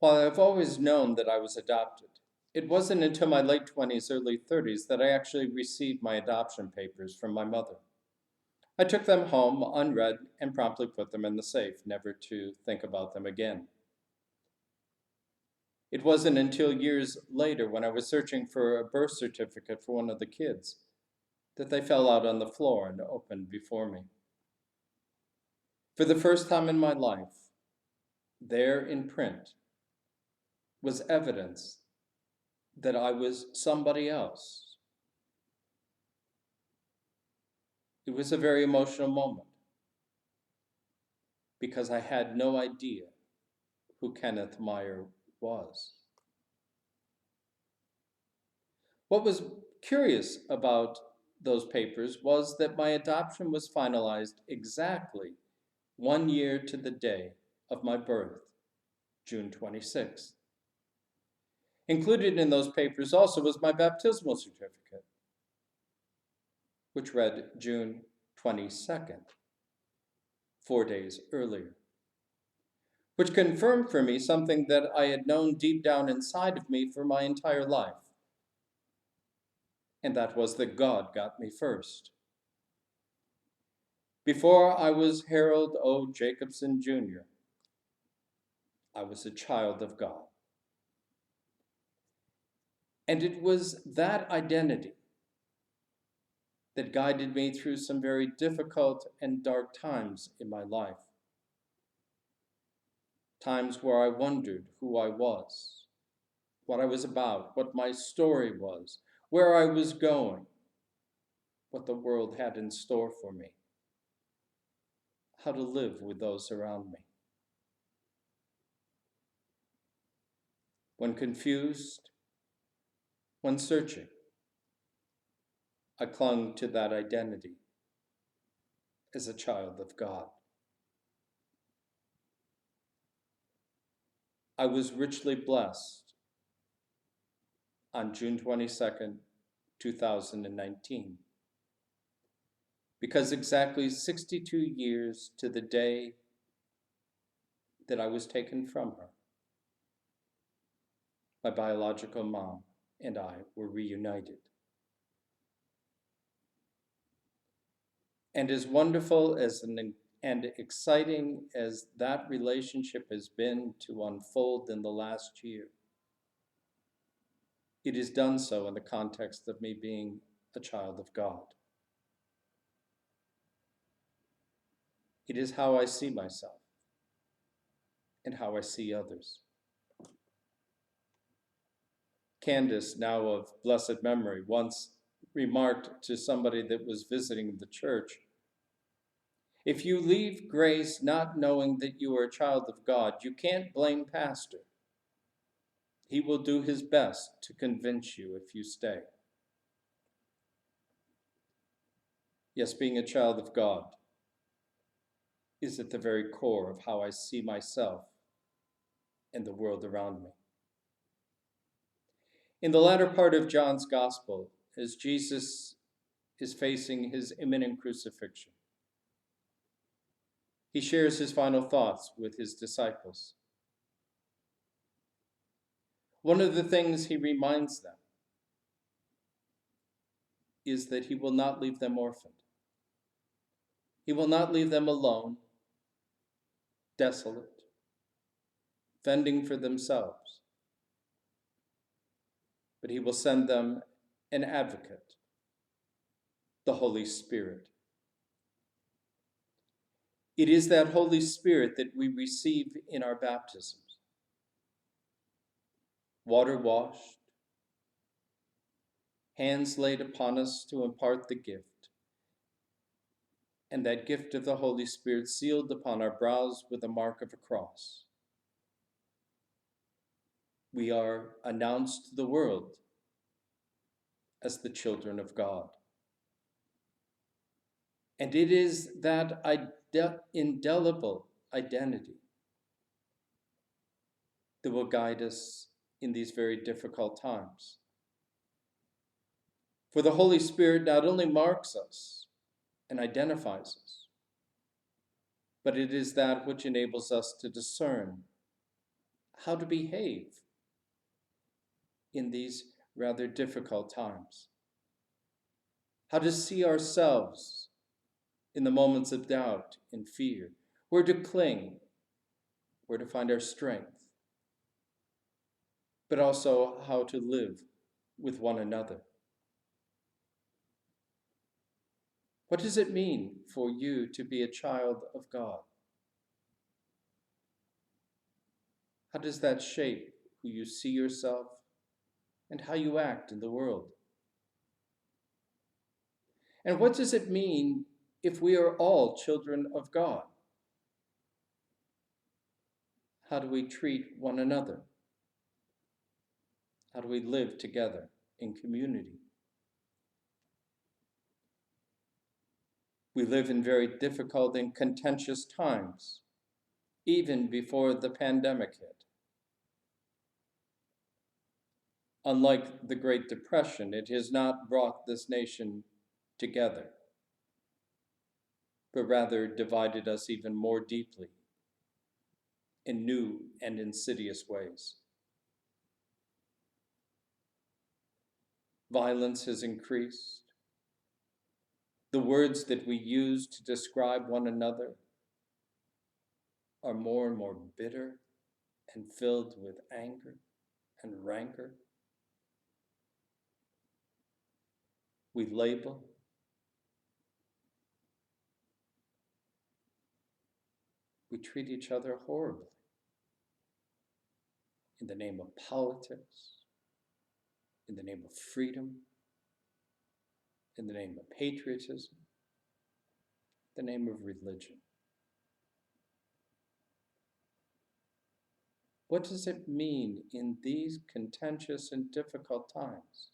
While I've always known that I was adopted, it wasn't until my late 20s, early 30s that I actually received my adoption papers from my mother. I took them home unread and promptly put them in the safe, never to think about them again. It wasn't until years later, when I was searching for a birth certificate for one of the kids, that they fell out on the floor and opened before me. For the first time in my life, there in print was evidence that I was somebody else. It was a very emotional moment because I had no idea who Kenneth Meyer was. What was curious about those papers was that my adoption was finalized exactly 1 year to the day of my birth, June 26th. Included in those papers also was my baptismal certificate, which read June 22nd, 4 days earlier, which confirmed for me something that I had known deep down inside of me for my entire life. And that was that God got me first. Before I was Harold O. Jacobson Jr., I was a child of God. And it was that identity that guided me through some very difficult and dark times in my life. Times where I wondered who I was, what I was about, what my story was, where I was going, what the world had in store for me, how to live with those around me. When confused, when searching, I clung to that identity as a child of God. I was richly blessed on June 22nd, 2019, because exactly 62 years to the day that I was taken from her, my biological mom and I were reunited. And as wonderful and exciting as that relationship has been to unfold in the last year, it is done so in the context of me being a child of God. It is how I see myself and how I see others. Candace, now of blessed memory, once remarked to somebody that was visiting the church, "If you leave Grace not knowing that you are a child of God, you can't blame Pastor. He will do his best to convince you if you stay." Yes, being a child of God is at the very core of how I see myself and the world around me. In the latter part of John's Gospel, as Jesus is facing his imminent crucifixion, he shares his final thoughts with his disciples. One of the things he reminds them is that he will not leave them orphaned. He will not leave them alone, desolate, fending for themselves, but he will send them an advocate, the Holy Spirit. It is that Holy Spirit that we receive in our baptisms. Water washed, hands laid upon us to impart the gift, and that gift of the Holy Spirit sealed upon our brows with the mark of a cross. We are announced to the world as the children of God. And it is that indelible identity that will guide us in these very difficult times. For the Holy Spirit not only marks us and identifies us, but it is that which enables us to discern how to behave in these rather difficult times, how to see ourselves in the moments of doubt and fear, where to cling, where to find our strength, but also how to live with one another. What does it mean for you to be a child of God? How does that shape who you see yourself and how you act in the world? And what does it mean if we are all children of God? How do we treat one another? How do we live together in community? We live in very difficult and contentious times, even before the pandemic hit. Unlike the Great Depression, it has not brought this nation together, but rather divided us even more deeply in new and insidious ways. Violence has increased. The words that we use to describe one another are more and more bitter and filled with anger and rancor. We label. We treat each other horribly in the name of politics, in the name of freedom, in the name of patriotism, the name of religion. What does it mean in these contentious and difficult times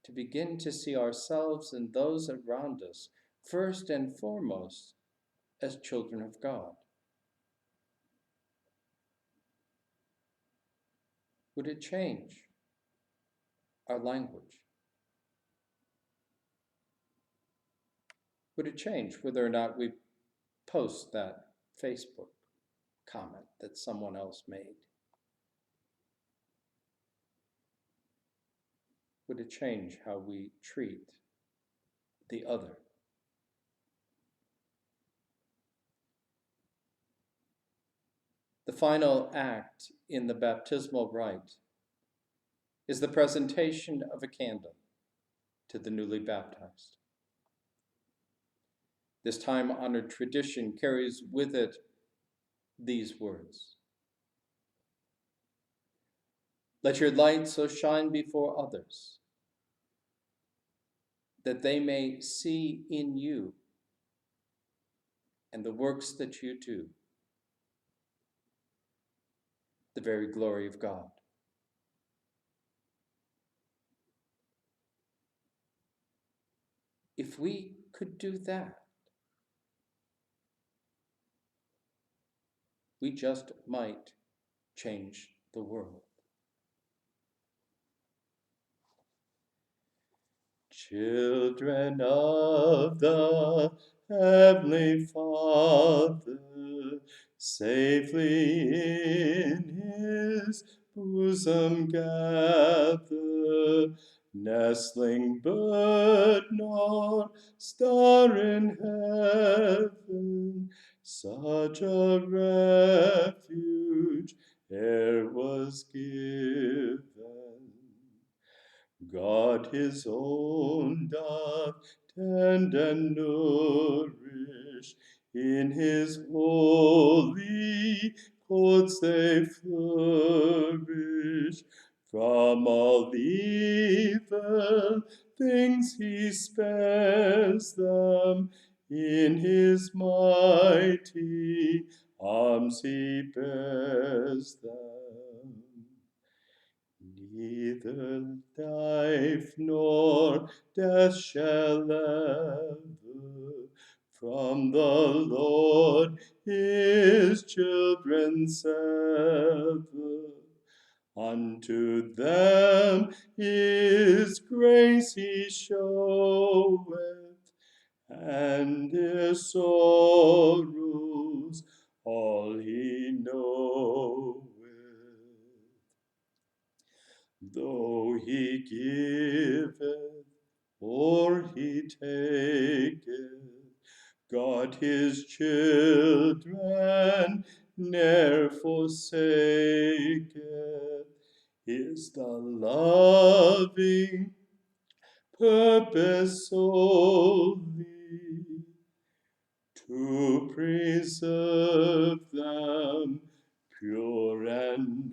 to begin to see ourselves and those around us, first and foremost, as children of God? Would it change our language? Would it change whether or not we post that Facebook comment that someone else made? Would it change how we treat the other? The final act in the baptismal rite is the presentation of a candle to the newly baptized. This time-honored tradition carries with it these words: "Let your light so shine before others that they may see in you and the works that you do the very glory of God." If we could do that, we just might change the world. Children of the Heavenly Father, safely in His bosom gather, nestling bird nor star in heaven, such a refuge e'er was given. God his own doth tend and nourish, in his holy courts they flourish. From all evil things he spares them, in his mighty arms he bears them. Neither life nor death shall ever from the Lord his children sever. Unto them his grace he showeth, and their sorrows all he knoweth. he giveth, or he taketh, God his children ne'er forsaketh, is the loving purpose solely to preserve them pure and